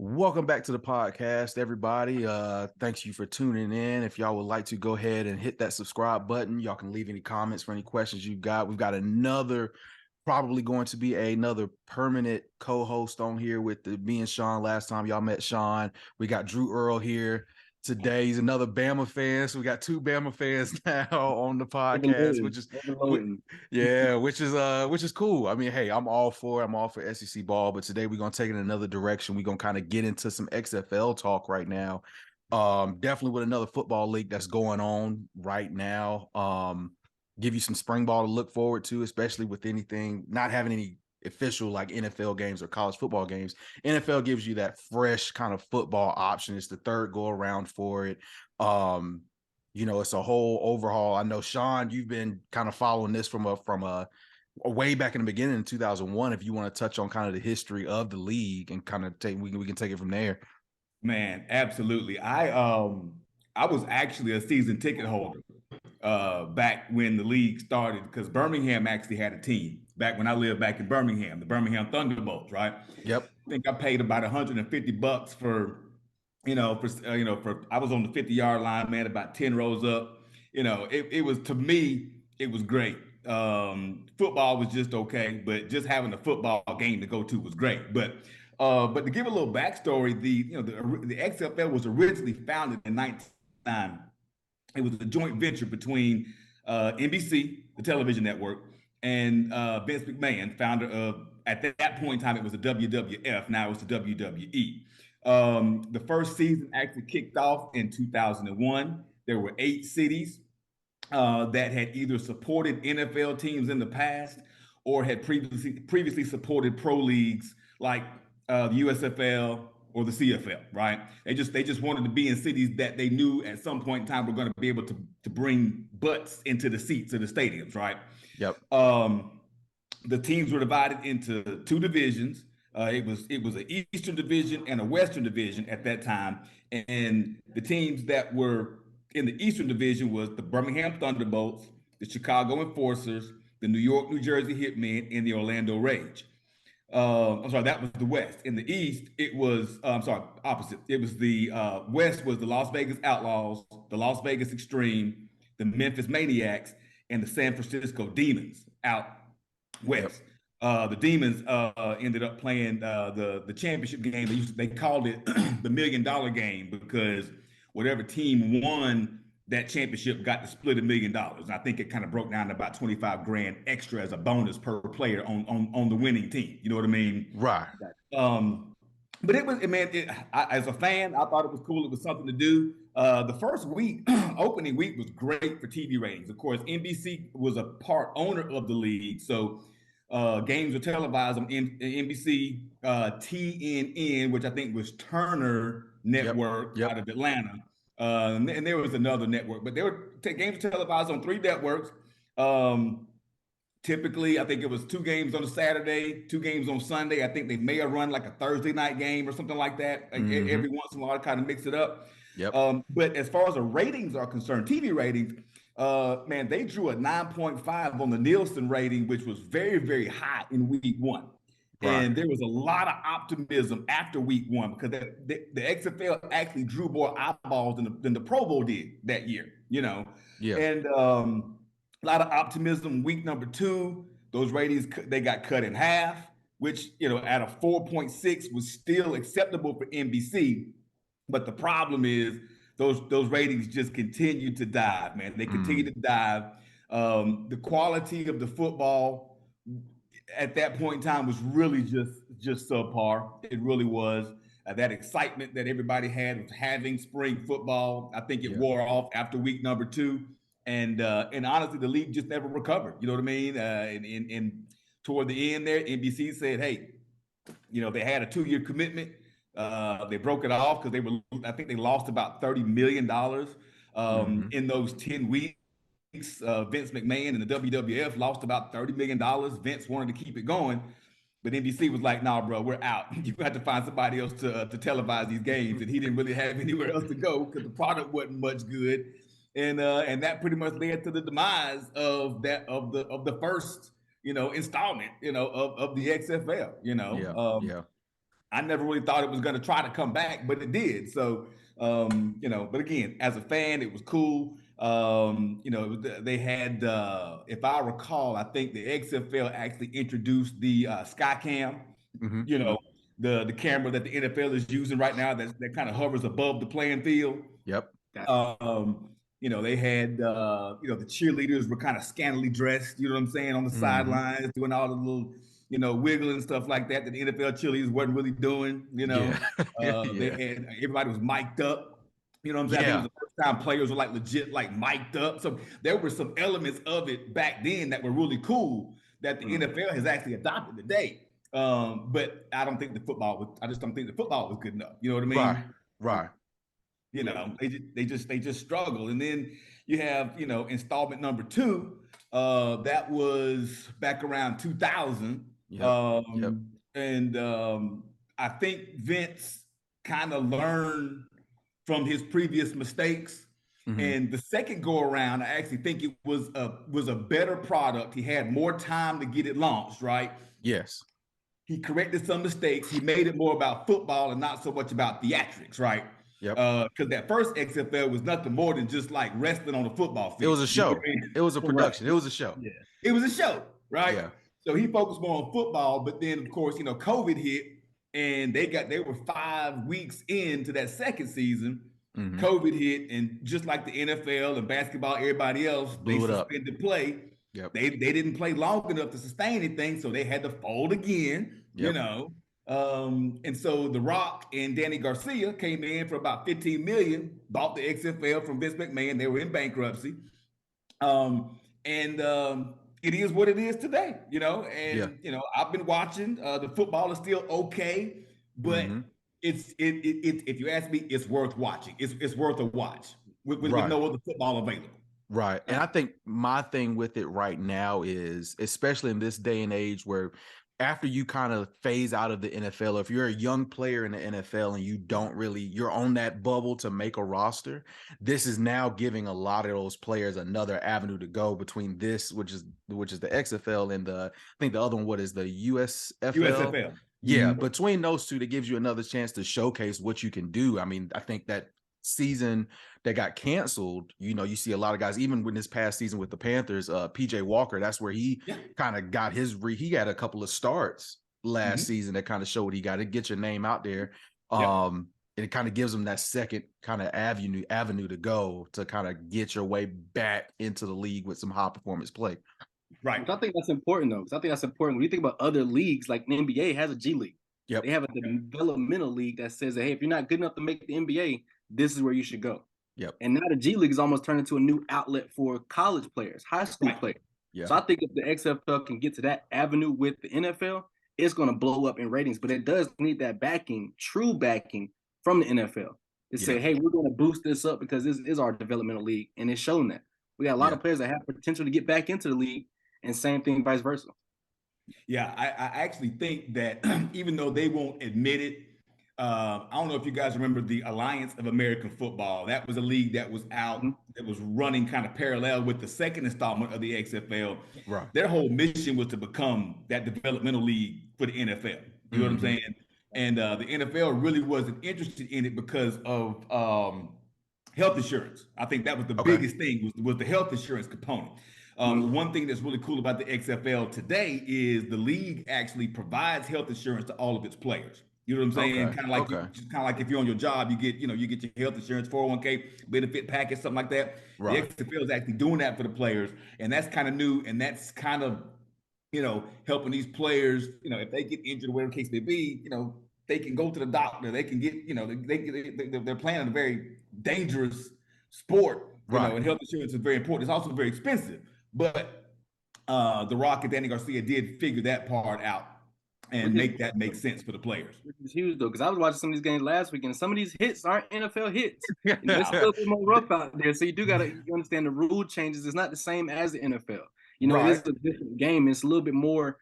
Welcome back to the podcast, everybody. Thanks you for tuning in. If y'all would like to go ahead and hit that subscribe button, y'all can leave any comments for any questions you've got. We've got probably going to be another permanent co-host on here with me and Sean. Last time y'all met Sean, we got Drew Earl here. Today he's another Bama fan, so we got two Bama fans now on the podcast, which is Overloading. yeah, which is cool. I mean, hey, I'm all for SEC ball, but today we're gonna take it in another direction. We're gonna kind of get into some XFL talk right now. Definitely with another football league that's going on right now. Give you some spring ball to look forward to, especially with anything not having any official like NFL games or college football games. NFL gives you that fresh kind of football option. It's the third go around for it. It's a whole overhaul. I know, Sean, you've been kind of following this from a way back in the beginning in 2001. If you want to touch on kind of the history of the league and kind of we can take it from there. Man, absolutely. I was actually a season ticket holder back when the league started because Birmingham actually had a team back when I lived back in Birmingham, the Birmingham Thunderbolts, right? Yep. I think I paid about $150 for, for I was on the 50-yard line, man, about 10 rows up. It was, to me, it was great. Football was just okay, but just having a football game to go to was great. But to give a little backstory, the XFL was originally founded in 1999. It was a joint venture between NBC, the television network, and Vince McMahon, founder of, at that point in time, it was the WWF. Now it's the WWE. The first season actually kicked off in 2001. There were 8 cities that had either supported NFL teams in the past or had previously supported pro leagues like the USFL or the CFL, right? They just wanted to be in cities that they knew at some point in time were going to be able to bring butts into the seats of the stadiums, right? Yep. The teams were divided into 2 divisions. It was an Eastern Division and a Western Division at that time, and the teams that were in the Eastern Division was the Birmingham Thunderbolts, the Chicago Enforcers, the New York, New Jersey Hitmen, and the Orlando Rage. I'm sorry, that was the West. In the East, it was, I'm sorry, opposite. It was the West was the Las Vegas Outlaws, the Las Vegas Extreme, the Memphis Maniacs, and the San Francisco Demons out Yep. West. The Demons ended up playing the championship game. They called it the $1 million game because whatever team won that championship got to split $1 million. And I think it kind of broke down to about 25 grand extra as a bonus per player on the winning team. You know what I mean? Right. Um, but it was, man, as a fan, I thought it was cool. It was something to do. The first week, opening week, was great for TV ratings. Of course, NBC was a part owner of the league, so games were televised on NBC, TNN, which I think was Turner Yep. Network Yep. out of Atlanta, and there was another network, but games were televised on 3 networks. Um, Typically, I think it was 2 games on a Saturday, 2 games on Sunday. I think they may have run like a Thursday night game or something like that. Mm-hmm. Every once in a while, kind of mix it up. Yep. But as far as the ratings are concerned, TV ratings, man, they drew a 9.5 on the Nielsen rating, which was very, very high in week 1. Right. And there was a lot of optimism after week 1 because the XFL actually drew more eyeballs than the Pro Bowl did that year, Yeah. And a lot of optimism. Week number 2, those ratings they got cut in half, which at a 4.6 was still acceptable for NBC. But the problem is those ratings just continue to dive, man. They continue to dive. The quality of the football at that point in time was really just subpar. It really was. That excitement that everybody had with having spring football, I think it Yeah. wore off after week number 2, and honestly, the league just never recovered. You know what I mean? And toward the end there, NBC said, "Hey, they had a 2-year commitment. They broke it off because I think they lost about $30 million Mm-hmm. in those 10 weeks. Vince McMahon and the WWF lost about $30 million. Vince wanted to keep it going, but NBC was like, "Nah, bro, we're out. You have to find somebody else to televise these games." And he didn't really have anywhere else to go because the product wasn't much good, and that pretty much led to the demise of the first installment of the XFL. Yeah. Yeah. I never really thought it was going to try to come back, but it did. So, but again, as a fan, it was cool. They had, if I recall, I think the XFL actually introduced the Skycam, Mm-hmm. you know, the camera that the NFL is using right now that kind of hovers above the playing field. Yep. They had the cheerleaders were kind of scantily dressed, you know what I'm saying, on the Mm-hmm. sidelines, doing all the little, wiggling stuff like that the NFL cheerleaders wasn't really doing, Yeah. They Yeah. had everybody was mic'd up. You know what I'm saying? I think it was Yeah. the first time players were like legit like mic'd up. So there were some elements of it back then that were really cool that the NFL has actually adopted today. But I just don't think the football was good enough. You know what I Right. mean? Right. They just struggle. And then you have, installment number two, that was back around 2000. Yep. Yep. And I think Vince kind of learned from his previous mistakes. Mm-hmm. And the second go around, I actually think it was a better product. He had more time to get it launched, right? Yes. He corrected some mistakes. He made it more about football and not so much about theatrics, right? Yep. Because that first XFL was nothing more than just like wrestling on the football It field. was a You know what show. I mean? It was a Right. production. It was a show. Yeah. It was a show, right? Yeah. So he focused more on football, but then of course, COVID hit and they were 5 weeks into that second season. Mm-hmm. COVID hit, and just like the NFL and basketball, everybody else, they Blew it up. suspended play. Yep. They didn't play long enough to sustain anything, so they had to fold again, Yep. And so The Rock and Danny Garcia came in for about 15 million, bought the XFL from Vince McMahon. They were in bankruptcy. It is what it is today, Yeah. I've been watching. The football is still okay, but Mm-hmm. if you ask me, it's worth watching. It's worth a watch with Right. no other football available. Right. And I think my thing with it right now is, especially in this day and age where after you kind of phase out of the NFL, if you're a young player in the NFL and you're on that bubble to make a roster, this is now giving a lot of those players another avenue to go between this, which is the XFL, and I think the other one, what is the USFL? USFL. Yeah, Mhm. between those two, that gives you another chance to showcase what you can do. I mean, I think that season that got canceled, you see a lot of guys, even when this past season with the Panthers, PJ Walker, that's where he kind of got he had a couple of starts last season that kind of showed he got to get your name out there. And it kind of gives them that second kind of avenue to go to kind of get your way back into the league with some high performance play. Right. I think that's important, though, because I think that's important. When you think about other leagues, like the NBA has a G League. Yep. They have a developmental league that says that, hey, if you're not good enough to make the NBA, this is where you should go. Yep. And now the G League is almost turned into a new outlet for college players, high school players. Yeah. So I think if the XFL can get to that avenue with the NFL, it's going to blow up in ratings. But it does need that backing, true backing from the NFL to say, hey, we're going to boost this up because this is our developmental league. And it's shown that. We got a lot of players that have potential to get back into the league, and same thing vice versa. Yeah, I actually think that even though they won't admit it, I don't know if you guys remember the Alliance of American Football. That was a league that was out, that was running kind of parallel with the second installment of the XFL. Right. Their whole mission was to become that developmental league for the NFL. You know what I'm saying? And the NFL really wasn't interested in it because of health insurance. I think that was the biggest thing was the health insurance component. One thing that's really cool about the XFL today is the league actually provides health insurance to all of its players. You know what I'm saying? Kind of like if you're on your job, you get your health insurance, 401k, benefit package, something like that. Right. The XFL is actually doing that for the players, and that's kind of new, and that's kind of helping these players. If they get injured, whatever the case may be, they can go to the doctor. They can get, they're playing in a very dangerous sport. And health insurance is very important. It's also very expensive, but The Rock and Danny Garcia did figure that part out and make sense for the players. Which is huge, though, because I was watching some of these games last week, and some of these hits aren't NFL hits. It's a little bit more rough out there, so you understand the rule changes. It's not the same as the NFL. It is a different game. It's a little bit more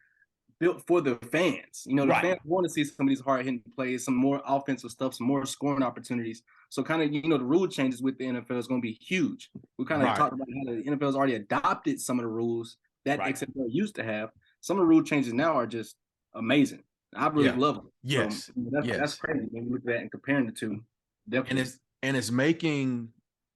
built for the fans. The fans want to see some of these hard-hitting plays, some more offensive stuff, some more scoring opportunities. So kind of, the rule changes with the NFL is going to be huge. We kind of talked about how the NFL has already adopted some of the rules that XFL used to have. Some of the rule changes now are just amazing. I really love it. So Yes. that's crazy when you look at that and comparing the two. Definitely. And it's making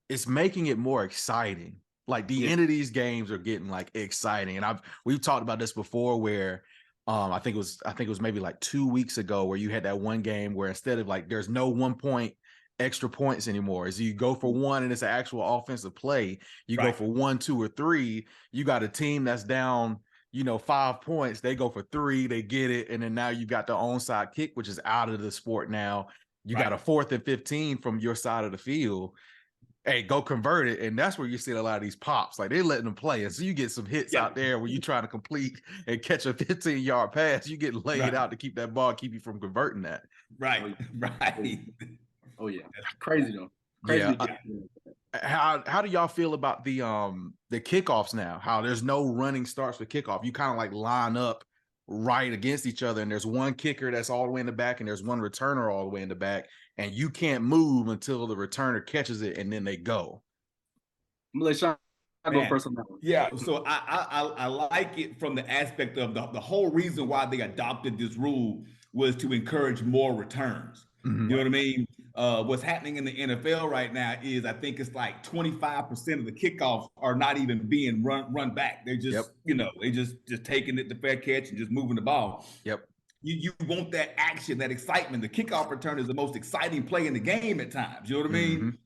it more exciting. Like the end of these games are getting like exciting. And we've talked about this before where I think it was maybe like 2 weeks ago where you had that one game where instead of like there's no 1 point extra points anymore. Is you go for one and it's an actual offensive play. You go for 1, 2, or 3. You got a team that's down, 5 points. They go for 3, they get it, and then now you got the onside kick, which is out of the sport now. You got a 4th and 15 from your side of the field. Hey, go convert it. And that's where you see a lot of these pops. Like they're letting them play. And so you get some hits out there where you try to complete and catch a 15-yard pass. You get laid out to keep that ball, keep you from converting that. Right. Oh yeah. That's crazy though. Crazy. How do y'all feel about the kickoffs now? How there's no running starts for kickoff. You kind of like line up right against each other, and there's one kicker that's all the way in the back, and there's one returner all the way in the back, and you can't move until the returner catches it, and then they go. I'm gonna let Sean go first on that one. Yeah, so I like it from the aspect of the whole reason why they adopted this rule was to encourage more returns. You know what I mean? What's happening in the NFL right now is I think it's like 25% of the kickoffs are not even being run back. They're just, they just taking it to fair catch and just moving the ball. You want that action, that excitement. The kickoff return is the most exciting play in the game at times. You know what I mean?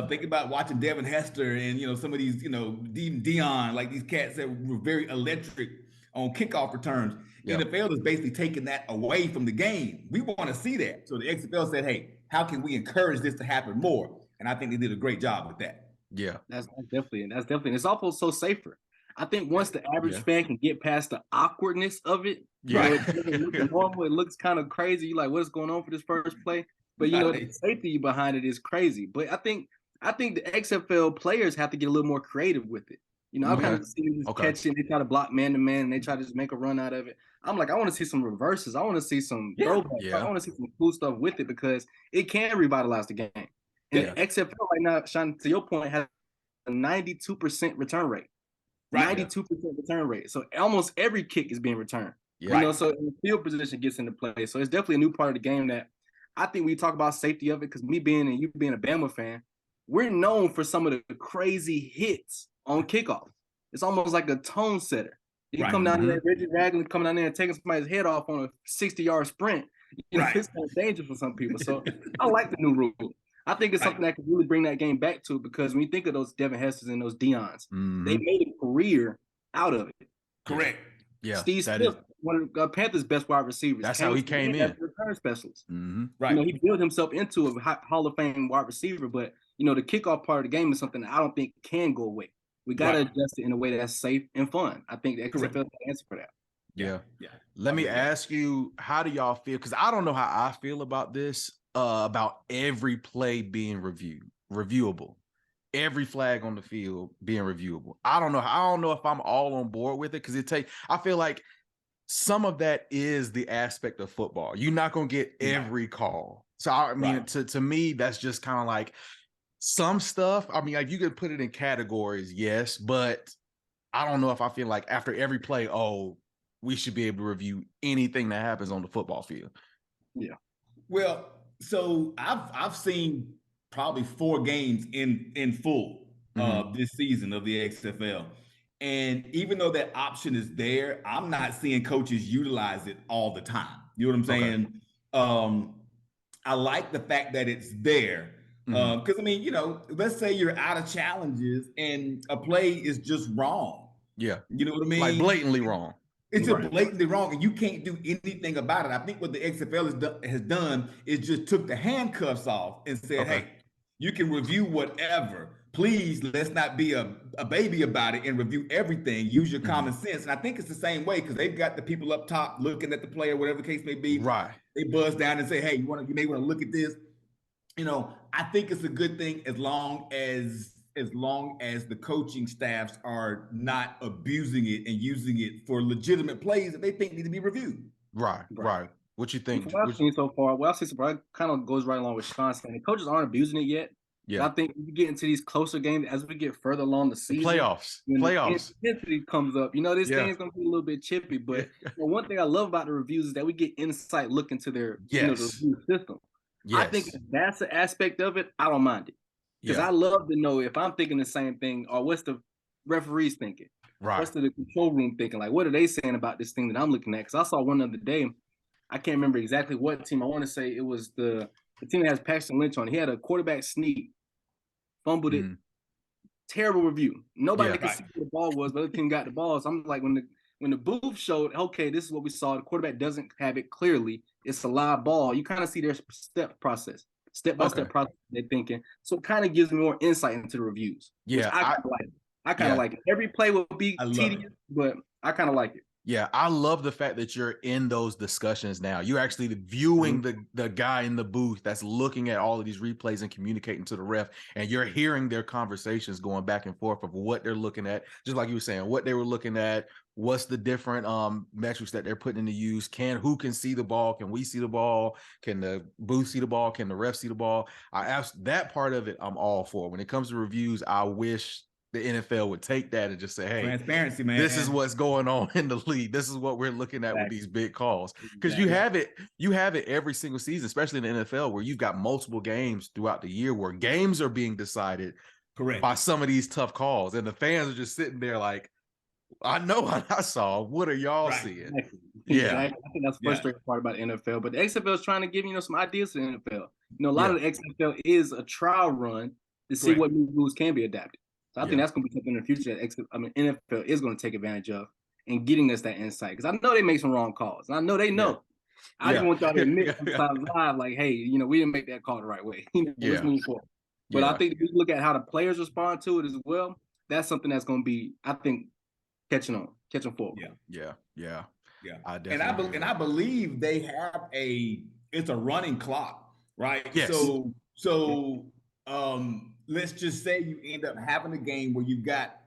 Think about watching Devin Hester and some of these, Dion, like these cats that were very electric on kickoff returns. The NFL is basically taking that away from the game. We want to see that. So the XFL said, hey, how can we encourage this to happen more? And I think they did a great job with that. Yeah. That's definitely. And it's also safer. I think once the average fan can get past the awkwardness of it, it looks kind of crazy. You're like, what's going on for this first play? But the safety behind it is crazy. But I think the XFL players have to get a little more creative with it. I've kind of seen this catching. They try to block man to man, and they try to just make a run out of it. I'm like, I want to see some reverses. I want to see some throwbacks. I want to see some cool stuff with it because it can revitalize the game. And XFL right now, Sean, to your point, has a 92% return rate. 92% return rate. So almost every kick is being returned. So the field position gets into play. So it's definitely a new part of the game that I think we talk about safety of it because me being and you being a Bama fan, we're known for some of the crazy hits on kickoff. It's almost like a tone setter. You come down there, Reggie Ragland coming down there and taking somebody's head off on a 60-yard sprint. It's kind of dangerous for some people. So I like the new rule. I think it's something that can really bring that game back to because when you think of those Devin Hesters and those Dions, they made a career out of it. Correct. Yeah. Steve Smith, one of Panthers' best wide receivers. That's how he came in. As a return specialist. Right. He built himself into a Hall of Fame wide receiver, but the kickoff part of the game is something that I don't think can go away. We got to adjust it in a way that's safe and fun. I think the XFL is the answer for that. Yeah. Let me ask you, how do y'all feel? Because I don't know how I feel about this, about every play being reviewable. Every flag on the field being reviewable. I don't know if I'm all on board with it because I feel like some of that is the aspect of football. You're not going to get every call. So I mean, to me, that's just kind of like some stuff. I mean, like you could put it in categories, yes, but I don't know if I feel like after every play, we should be able to review anything that happens on the football field. Yeah. Well, so I've seen probably 4 games in full this season of the XFL. And even though that option is there, I'm not seeing coaches utilize it all the time. You know what I'm saying? I like the fact that it's there. Because, I mean, let's say you're out of challenges and a play is just wrong. Yeah. You know what I mean? Like blatantly wrong. It's just blatantly wrong, and you can't do anything about it. I think what the XFL has done is just took the handcuffs off and said, hey, you can review whatever. Please, let's not be a baby about it and review everything. Use your common sense. And I think it's the same way because they've got the people up top looking at the player, whatever the case may be. Right. They buzz down and say, hey, you may want to look at this. I think it's a good thing as long as the coaching staffs are not abusing it and using it for legitimate plays that they think need to be reviewed. Right. What you think? What I've seen so far, kind of goes right along with Sean saying. The coaches aren't abusing it yet. And I think if you get into these closer games as we get further along the season, when the intensity comes up, this thing's gonna be a little bit chippy. But one thing I love about the reviews is that we get insight look into their the review system. I think if that's an aspect of it, I don't mind it. Because I love to know if I'm thinking the same thing or what's the referees thinking. Right. What's the control room thinking? Like, what are they saying about this thing that I'm looking at? Because I saw one other day, I can't remember exactly what team. I want to say it was the team that has Paxton Lynch on. He had a quarterback sneak, fumbled it. Terrible review. Nobody could see where the ball was, but the team got the ball. So I'm like, when the booth showed, okay, this is what we saw. The quarterback doesn't have it clearly. It's a live ball. You kind of see their step by step process they're thinking. So it kind of gives me more insight into the reviews. Yeah, I kind of like it. Every play will be tedious, but I kind of like it. Yeah, I love the fact that you're in those discussions now. You're actually viewing the guy in the booth that's looking at all of these replays and communicating to the ref, and you're hearing their conversations going back and forth of what they're looking at, just like you were saying, what they were looking at, what's the different metrics that they're putting into use, who can see the ball, can we see the ball, can the booth see the ball, can the ref see the ball. I asked that part of it, I'm all for. When it comes to reviews, I wish the NFL would take that and just say, hey, transparency, man. This is what's going on in the league. This is what we're looking at with these big calls. Because you have it every single season, especially in the NFL, where you've got multiple games throughout the year where games are being decided by some of these tough calls. And the fans are just sitting there like, I know what I saw. What are y'all seeing? Exactly. Yeah. I think that's the frustrating part about the NFL. But the XFL is trying to give some ideas to the NFL. A lot of the XFL is a trial run to see what new rules can be adapted. So I think that's going to be something in the future that NFL is going to take advantage of and getting us that insight. Because I know they make some wrong calls. And I know they know. I just want y'all to admit sometimes live, like, hey, we didn't make that call the right way. Let's move forward. But I think if you look at how the players respond to it as well, that's something that's going to be, I think, catching forward. Yeah. I believe they have it's a running clock, right? Yes. So let's just say you end up having a game where you've got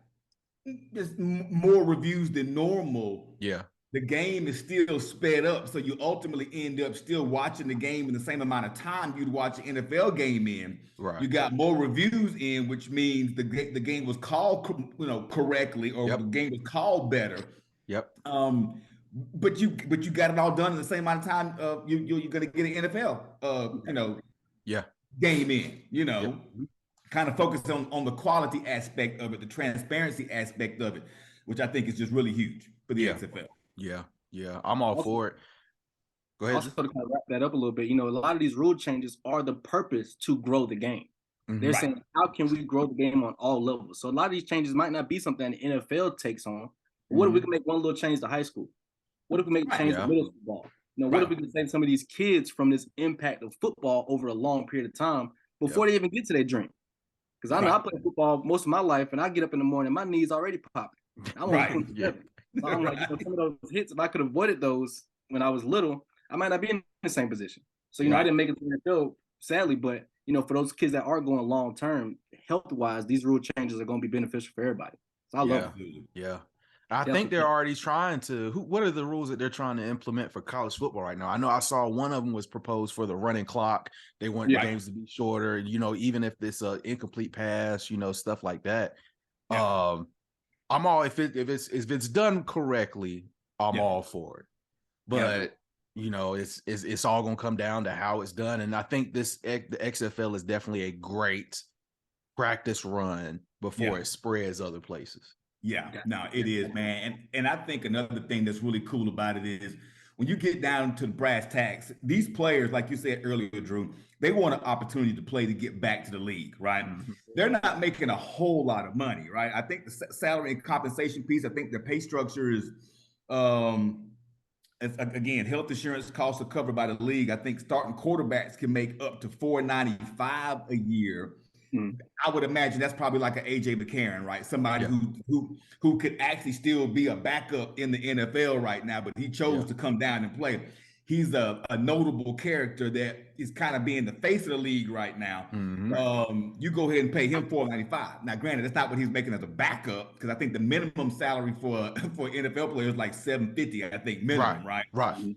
just more reviews than normal. Yeah. The game is still sped up. So you ultimately end up still watching the game in the same amount of time you'd watch an NFL game in. Right. You got more reviews in, which means the game was called correctly, or the game was called better. Yep. But you got it all done in the same amount of time you're gonna get an NFL game in, kind of focus on the quality aspect of it, the transparency aspect of it, which I think is just really huge for the XFL. Yeah. I'm all for it. Go ahead. Also, to kind of wrap that up a little bit, a lot of these rule changes are the purpose to grow the game. They're saying, how can we grow the game on all levels? So a lot of these changes might not be something the NFL takes on. But what if we can make one little change to high school? What if we make a change to middle school? What if we can save some of these kids from this impact of football over a long period of time before they even get to their dream? Because I know I played football most of my life, and I get up in the morning, my knees already popping. I want to put together. So I'm like, some of those hits, if I could have avoided those when I was little, I might not be in the same position. So, I didn't make it to the NFL, sadly, but, for those kids that are going long term, health-wise, these rule changes are going to be beneficial for everybody. So I love it. Yeah. I think they're already trying to. What are the rules that they're trying to implement for college football right now? I know I saw one of them was proposed for the running clock. They want the games to be shorter. Even if it's an incomplete pass, stuff like that. I'm all if it's done correctly, I'm all for it. But it's all gonna come down to how it's done. And I think the XFL is definitely a great practice run before it spreads other places. No, it is, man. And I think another thing that's really cool about it is when you get down to the brass tacks, these players, like you said earlier, Drew, they want an opportunity to play to get back to the league, right? They're not making a whole lot of money, right? I think the salary and compensation piece, I think the pay structure is, again, health insurance costs are covered by the league. I think starting quarterbacks can make up to $495 a year. I would imagine that's probably like an AJ McCarron, right? Somebody who could actually still be a backup in the NFL right now, but he chose to come down and play. He's a notable character that is kind of being the face of the league right now. You go ahead and pay him $495. Now, granted, that's not what he's making as a backup, because I think the minimum salary for NFL players is like $750, I think, minimum, right?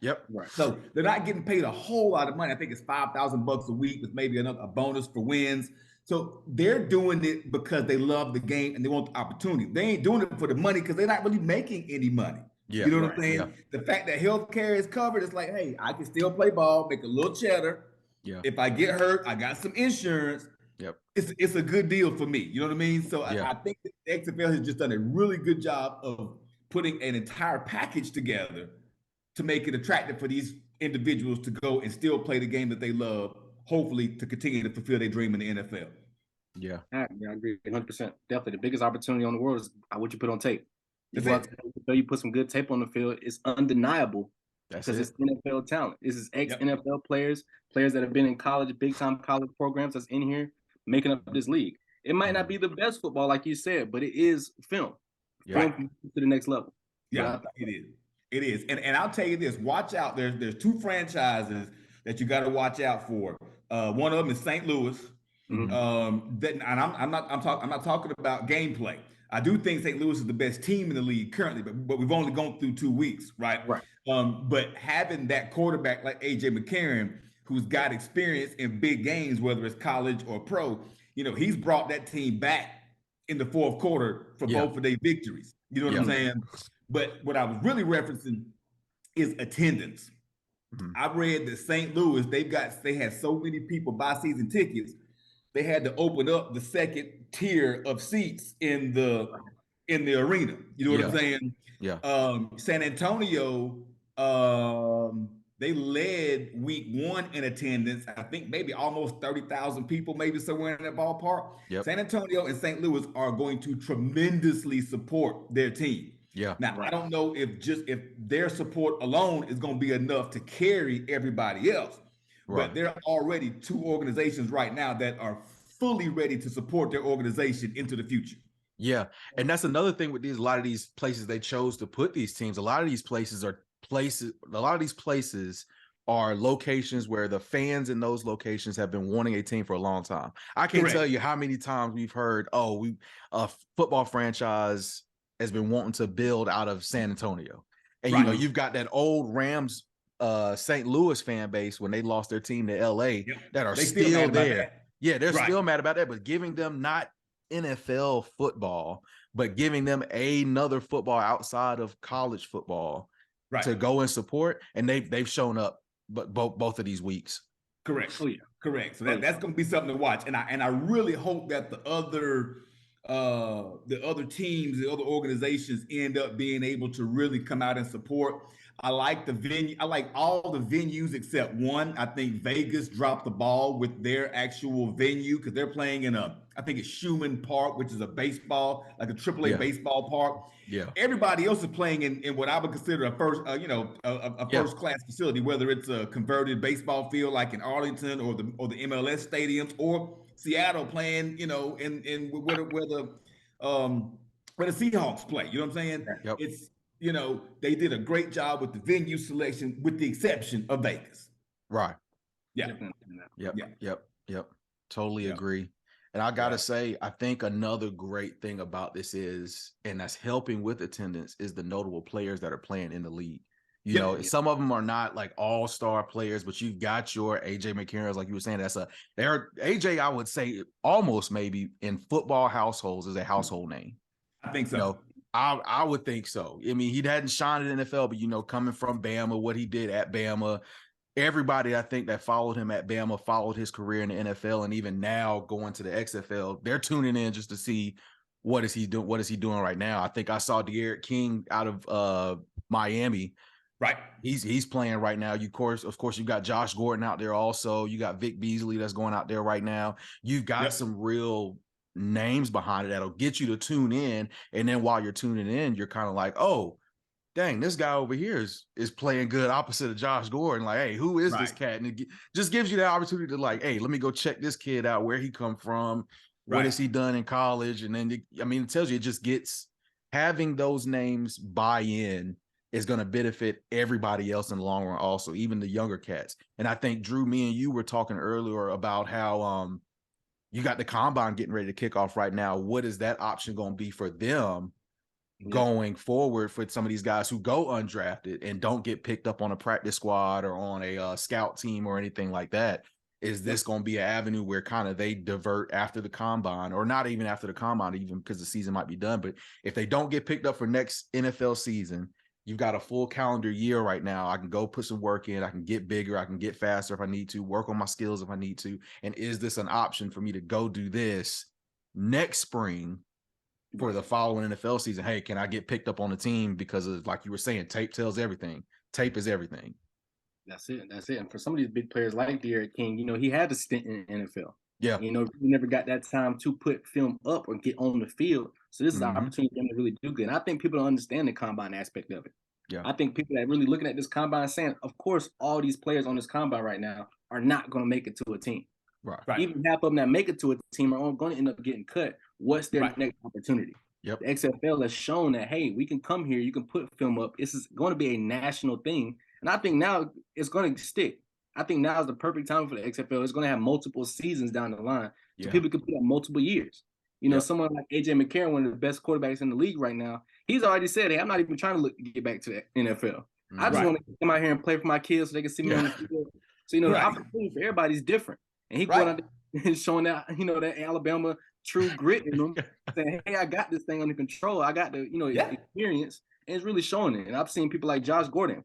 Yep. So they're not getting paid a whole lot of money. I think it's $5,000 a week with maybe a bonus for wins. So they're doing it because they love the game and they want the opportunity. They ain't doing it for the money because they're not really making any money. Yeah, You know what right. I'm saying? Yeah. The fact that healthcare is covered, it's like, hey, I can still play ball, make a little cheddar. Yeah. If I get hurt, I got some insurance. Yep. It's a good deal for me. You know what I mean? So Yeah. I think the XFL has just done a really good job of putting an entire package together to make it attractive for these individuals to go and still play the game that they love, hopefully to continue to fulfill their dream in the NFL. Yeah. I agree 100%. Definitely. The biggest opportunity on the world is what you put on tape. You That's go out it. to the NFL, you put some good tape on the field, it's undeniable That's because it. it's NFL talent. This is Yep. ex-NFL players, players that have been in college, big-time college programs that's in here making up this league. It might not be the best football, like you said, but it is film. Yeah. Film can to the next level. Yeah, it is. It is. And I'll tell you this, watch out. There's two franchises that you got to watch out for. One of them is St. Louis. Mhm. And I'm not talking about gameplay. I do think St. Louis is the best team in the league currently, but we've only gone through 2 weeks, right? Right. But having that quarterback like AJ McCarron, who's got experience in big games, whether it's college or pro, he's brought that team back in the fourth quarter for Yeah. both of their victories. You know what Yeah. I'm saying? But what I was really referencing is attendance. Mhm. I read that St. Louis, they had so many people buy season tickets, they had to open up the second tier of seats in the arena. You know what I'm Yeah. saying? Yeah. San Antonio, they led week 1 in attendance. I think maybe almost 30,000 people, maybe somewhere in that ballpark. Yep. San Antonio and St. Louis are going to tremendously support their team. Yeah. Now, I Right. don't know if their support alone is going to be enough to carry everybody else, Right. but there are already 2 organizations right now that are fully ready to support their organization into the future. Yeah. And that's another thing with a lot of these places they chose to put these teams. A lot of these places are locations where the fans in those locations have been wanting a team for a long time. I can't tell you how many times we've heard, a football franchise has been wanting to build out of San Antonio. And Right. you've got that old Rams St. Louis fan base when they lost their team to LA that are They still mad about there. that. Yeah, they're Right. still mad about that, but giving them not NFL football, but giving them another football outside of college football Right. to go and support, and they've shown up, but both of these weeks. Correct. Oh yeah. Correct. So that's going to be something to watch, and I really hope that the other teams, the other organizations end up being able to really come out and support. I like the venue. I like all the venues except one. I think Vegas dropped the ball with their actual venue because they're playing in I think it's Schumann Park, which is a baseball, like a AAA baseball park. Yeah. Everybody else is playing in what I would consider a first, first class facility, whether it's a converted baseball field like in Arlington or the MLS stadiums, or Seattle playing, in where the Seahawks play. You know what I'm saying? Yep. It's they did a great job with the venue selection, with the exception of Vegas. Right. Yeah. Yep. Totally agree. And I gotta say, I think another great thing about this is, and that's helping with attendance, is the notable players that are playing in the league. Some of them are not like all-star players, but you've got your AJ McCarron, like you were saying. AJ, I would say almost maybe in football households is a household name. I think so. I would think so. I mean, he hadn't shined in the NFL, but coming from Bama, what he did at Bama, everybody I think that followed him at Bama followed his career in the NFL, and even now going to the XFL, they're tuning in just to see what is he doing right now. I think I saw De'Aaron King out of Miami. Right. He's playing right now. Of course, you've got Josh Gordon out there also. You got Vic Beasley that's going out there right now. You've got some real names behind it that'll get you to tune in. And then while you're tuning in, you're kind of like, oh, dang, this guy over here is playing good opposite of Josh Gordon. Like, hey, who is this cat? And it just gives you the opportunity to like, hey, let me go check this kid out, where he come from, what has he done in college? And then, it tells you, it just gets, having those names buy in is going to benefit everybody else in the long run also, even the younger cats. And I think, Drew, me and you were talking earlier about how you got the combine getting ready to kick off right now. What is that option going to be for them going forward for some of these guys who go undrafted and don't get picked up on a practice squad or on a scout team or anything like that? Is this going to be an avenue where kind of they divert after the combine, or not even after the combine, even because the season might be done? But if they don't get picked up for next NFL season, you've got a full calendar year right now. I can go put some work in. I can get bigger. I can get faster if I need to, work on my skills if I need to. And is this an option for me to go do this next spring for the following NFL season? Hey, can I get picked up on the team? Because of, like you were saying, tape tells everything. Tape is everything. That's it. And for some of these big players like Derrick King, he had a stint in the NFL. Yeah. He never got that time to put film up or get on the field. So this is an opportunity for them to really do good. And I think people don't understand the combine aspect of it. Yeah. I think people that are really looking at this combine saying, of course, all these players on this combine right now are not going to make it to a team. Right. Even half of them that make it to a team are going to end up getting cut. What's their next opportunity? Yep. The XFL has shown that, hey, we can come here. You can put film up. This is going to be a national thing. And I think now it's going to stick. I think now is the perfect time for the XFL. It's going to have multiple seasons down the line. So people can put up multiple years. Someone like AJ McCarron, one of the best quarterbacks in the league right now, he's already said, hey, I'm not even trying to get back to the NFL. I just want to come out here and play for my kids so they can see me on the field. So, the opportunity for everybody's different. And he going out there and showing that, that Alabama true grit in them, saying, hey, I got this thing under control. I got the, experience. And it's really showing it. And I've seen people like Josh Gordon,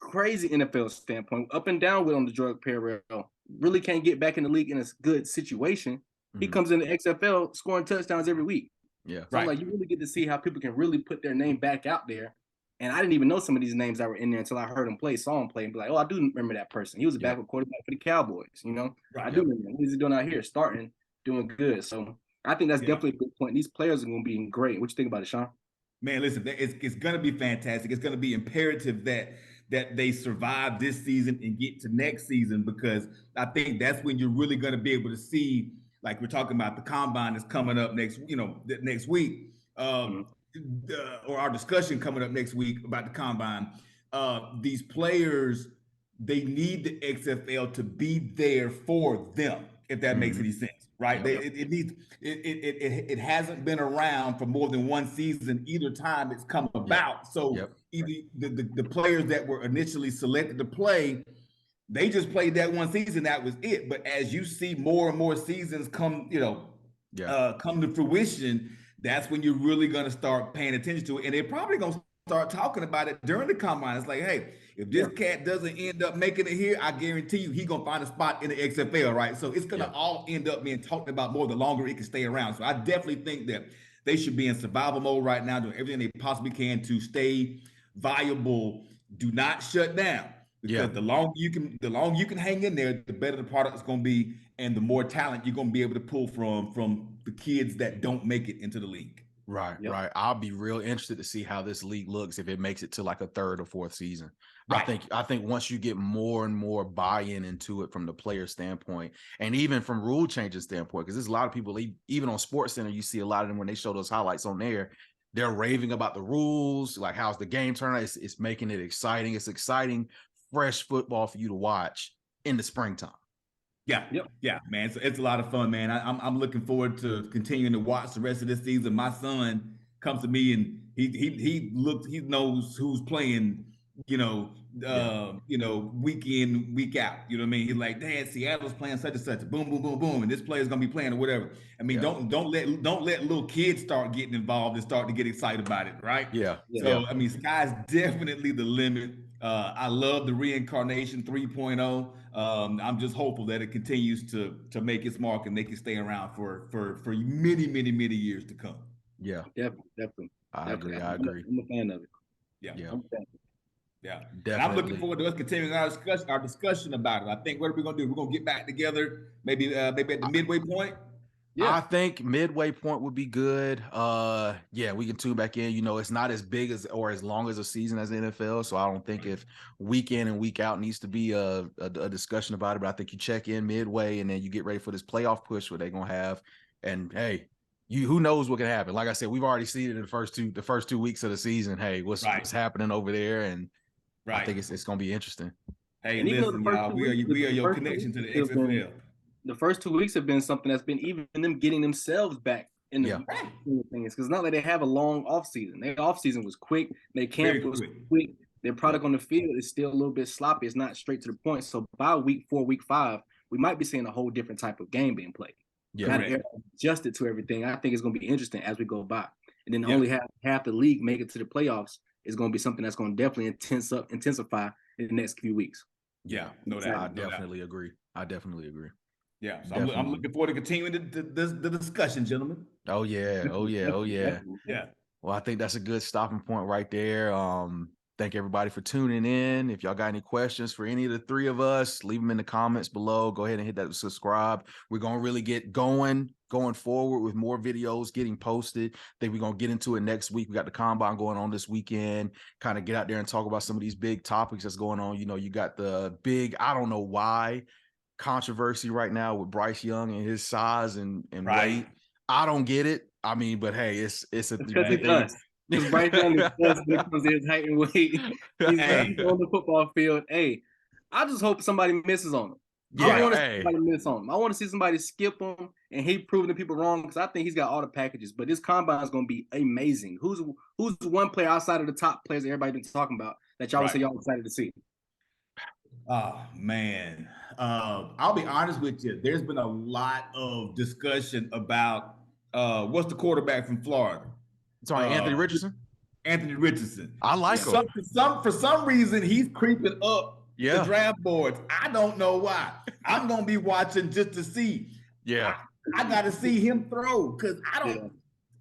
crazy NFL standpoint, up and down with on the drug parallel, really can't get back in the league in a good situation. He comes in the XFL scoring touchdowns every week. Yeah. So I'm like, you really get to see how people can really put their name back out there. And I didn't even know some of these names that were in there until I heard him play, saw him play, and be like, oh, I do remember that person. He was a backup quarterback for the Cowboys, I do remember him. What is he doing out here? Starting, doing good. So I think that's definitely a good point. These players are going to be great. What you think about it, Sean? Man, listen, it's going to be fantastic. It's going to be imperative that they survive this season and get to next season, because I think that's when you're really going to be able to see, like we're talking about, the combine is coming up next week, or our discussion coming up next week about the combine. These players, they need the XFL to be there for them, if that makes any sense, right? It hasn't been around for more than one season either time it's come about. So either the players that were initially selected to play, they just played that one season, that was it. But as you see more and more seasons come to fruition, that's when you're really going to start paying attention to it. And they're probably going to start talking about it during the combine. It's like, hey, if this cat doesn't end up making it here, I guarantee you he's going to find a spot in the XFL, right? So it's going to all end up being talked about more the longer it can stay around. So I definitely think that they should be in survival mode right now, doing everything they possibly can to stay viable. Do not shut down. Because the longer you can hang in there, the better the product is going to be, and the more talent you're going to be able to pull from the kids that don't make it into the league. Right. I'll be real interested to see how this league looks if it makes it to like a third or fourth season. I think once you get more and more buy-in into it from the player standpoint, and even from rule changing standpoint, because there's a lot of people, even on SportsCenter, you see a lot of them when they show those highlights on there, they're raving about the rules, like how's the game turning out. It's making it exciting. It's exciting, fresh football for you to watch in the springtime. Yeah, man. So it's a lot of fun, man. I'm looking forward to continuing to watch the rest of this season. My son comes to me and he knows who's playing, week in, week out. You know what I mean? He's like, Dad, Seattle's playing such and such. Boom, boom, boom, boom, and this player's gonna be playing or whatever. I mean, don't let little kids start getting involved and start to get excited about it, right? So I mean, sky's definitely the limit. I love the reincarnation 3.0. I'm just hopeful that it continues to make its mark and they can stay around for many, many, many years to come. Yeah, definitely. I agree. I'm a fan of it. Yeah. Definitely. And I'm looking forward to us continuing our discussion about it. I think what are we gonna do? We're gonna get back together, maybe at the midway point. I think midway point would be good. We can tune back in. It's not as big as or as long as a season as the NFL, so I don't think if week in and week out needs to be a discussion about it. But I think you check in midway and then you get ready for this playoff push where they're gonna have. And hey, who knows what can happen? Like I said, we've already seen it in the first 2 weeks of the season. Hey, what's happening over there? And I think it's gonna be interesting. Hey, listen, y'all, we are your connection to the XFL. The first 2 weeks have been something that's been even them getting themselves back in the things, because not that they have a long off season. Their off season was quick. Their camp was quick. Their product on the field is still a little bit sloppy. It's not straight to the point. So by week 4, week 5, we might be seeing a whole different type of game being played. Yeah, Not adjusted to everything. I think it's going to be interesting as we go by. And then only half the league make it to the playoffs is going to be something that's going to definitely intensify in the next few weeks. Yeah, no doubt. I definitely agree. Yeah, so I'm looking forward to continuing the discussion, gentlemen. Oh yeah. Yeah. Well, I think that's a good stopping point right there. Thank everybody for tuning in. If y'all got any questions for any of the three of us, leave them in the comments below. Go ahead and hit that subscribe. We're going to really get going forward with more videos getting posted. I think we're going to get into it next week. We got the combine going on this weekend, kind of get out there and talk about some of these big topics that's going on. You know, you got the big, I don't know why, controversy right now with Bryce Young and his size and weight. I don't get it. I mean, but hey, it's a because he does. Because Bryce Young is when it comes to his height and weight. He's on the football field. Hey, I just hope somebody misses on him. I want to see somebody miss on him. I want to see somebody skip him and he proving the people wrong because I think he's got all the packages. But this combine is going to be amazing. Who's one player outside of the top players that everybody's been talking about that y'all would say y'all excited to see? Oh man, I'll be honest with you. There's been a lot of discussion about what's the quarterback from Florida. Sorry, Anthony Richardson. Anthony Richardson. I like him. For some reason, he's creeping up the draft boards. I don't know why. I'm gonna be watching just to see. Yeah, I got to see him throw because I don't.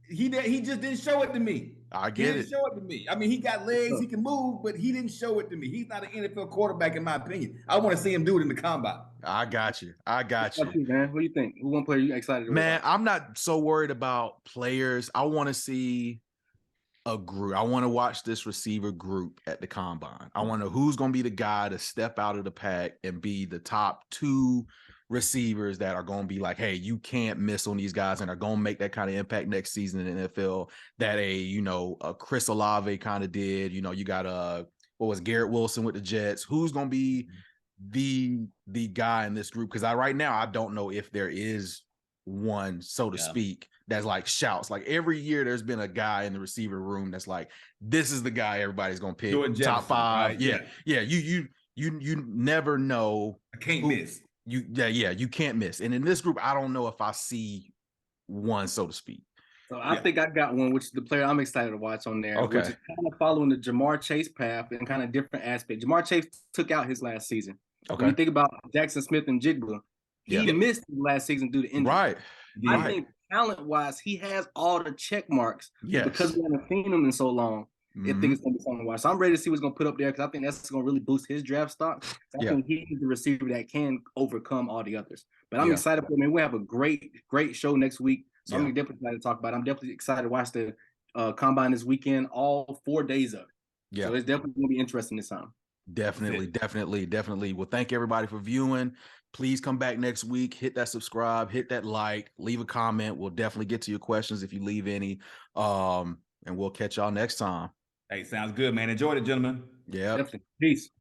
He just didn't show it to me. I get it. He didn't show it to me. I mean, he got legs, he can move, but he didn't show it to me. He's not an NFL quarterback, in my opinion. I want to see him do it in the combine. I got you, man. What do you think? Who one player you excited about? Man, I'm not so worried about players. I want to see a group. I want to watch this receiver group at the combine. I want to know who's going to be the guy to step out of the pack and be the top two receivers that are going to be like, hey, you can't miss on these guys and are going to make that kind of impact next season in the NFL that a Chris Olave kind of did. You know, you got what was Garrett Wilson with the Jets. Who's going to be the guy in this group? Because right now I don't know if there is one, so to speak, that's like shouts. Like every year there's been a guy in the receiver room that's like, this is the guy everybody's going to pick. Top five. Right? Yeah. You never know. I can't miss. You can't miss. And in this group, I don't know if I see one, so to speak. So I think I got one, which is the player I'm excited to watch on there, which is kind of following the Jamar Chase path and kind of different aspect. Jamar Chase took out his last season. When you think about Jackson Smith and Jigba, he missed last season due to injury. Right. I think talent-wise, he has all the check marks. Because we haven't seen him in so long. I think it's going to be something to watch. So I'm ready to see what's going to put up there because I think that's going to really boost his draft stock. I think he's the receiver that can overcome all the others. But I'm excited for him. I mean, we have a great definitely next week. So I'm definitely excited to talk about it. I'm definitely excited to watch the combine this weekend, all 4 days of it. So it's definitely going to be interesting this time. Definitely. Well, thank everybody for viewing. Please come back next week. Hit that subscribe, hit that like, leave a comment. We'll definitely get to your questions if you leave any. And we'll catch y'all next time. Hey, sounds good, man. Enjoyed it, gentlemen. Yeah. Definitely. Peace.